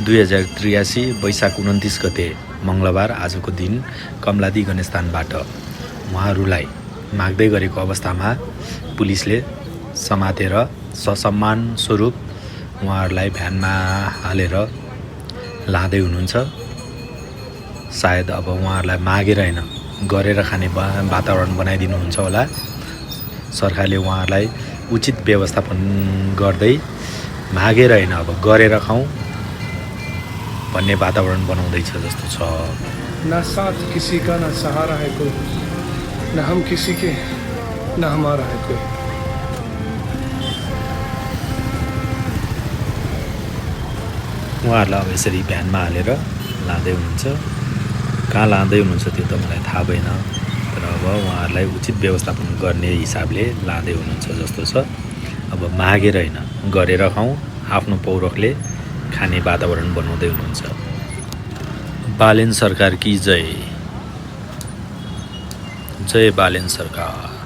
2083 वैशाख 29 गते मङ्गलबार आजको दिन कमलादी गणेशस्थानबाट उहाँहरूलाई माग्दै गरेको अवस्थामा पुलिसले समातेर ससम्मान स्वरूप उहाँहरूलाई भ्यानमा हालेर लाँदै हुनुहुन्छ। सायद अब उहाँहरूलाई मागेर हैन गरेर खाने वातावरण बनाइदिनुहुन्छ होला। सरकारले उहाँहरूलाई उचित व्यवस्थापन गर्दै मागेर हैन अब गरेर खाउँ भन्ने वातावरण बनाउँदैछ जस्तो छ। ना साथ किसी का ना सहारा है कोई, ना हम किसी के ना हमारा है कोई। उहाँहरूलाई अब यसरी भ्यानमा हालेर लाँदै हुनुहुन्छ। कहाँ लाँदै हुनुहुन्छ त्यो त मलाई थाहा भएन, तर अब उहाँहरूलाई उचित व्यवस्थापन गर्ने हिसाबले लाँदै हुनुहुन्छ जस्तो छ। अब मागेर हैन गरेर खाउँ, आफ्नो पौरखले खाने वातावरण बनाउँदै हुनुहुन्छ। बालेन सरकार की जय, जय बालेन सरकार।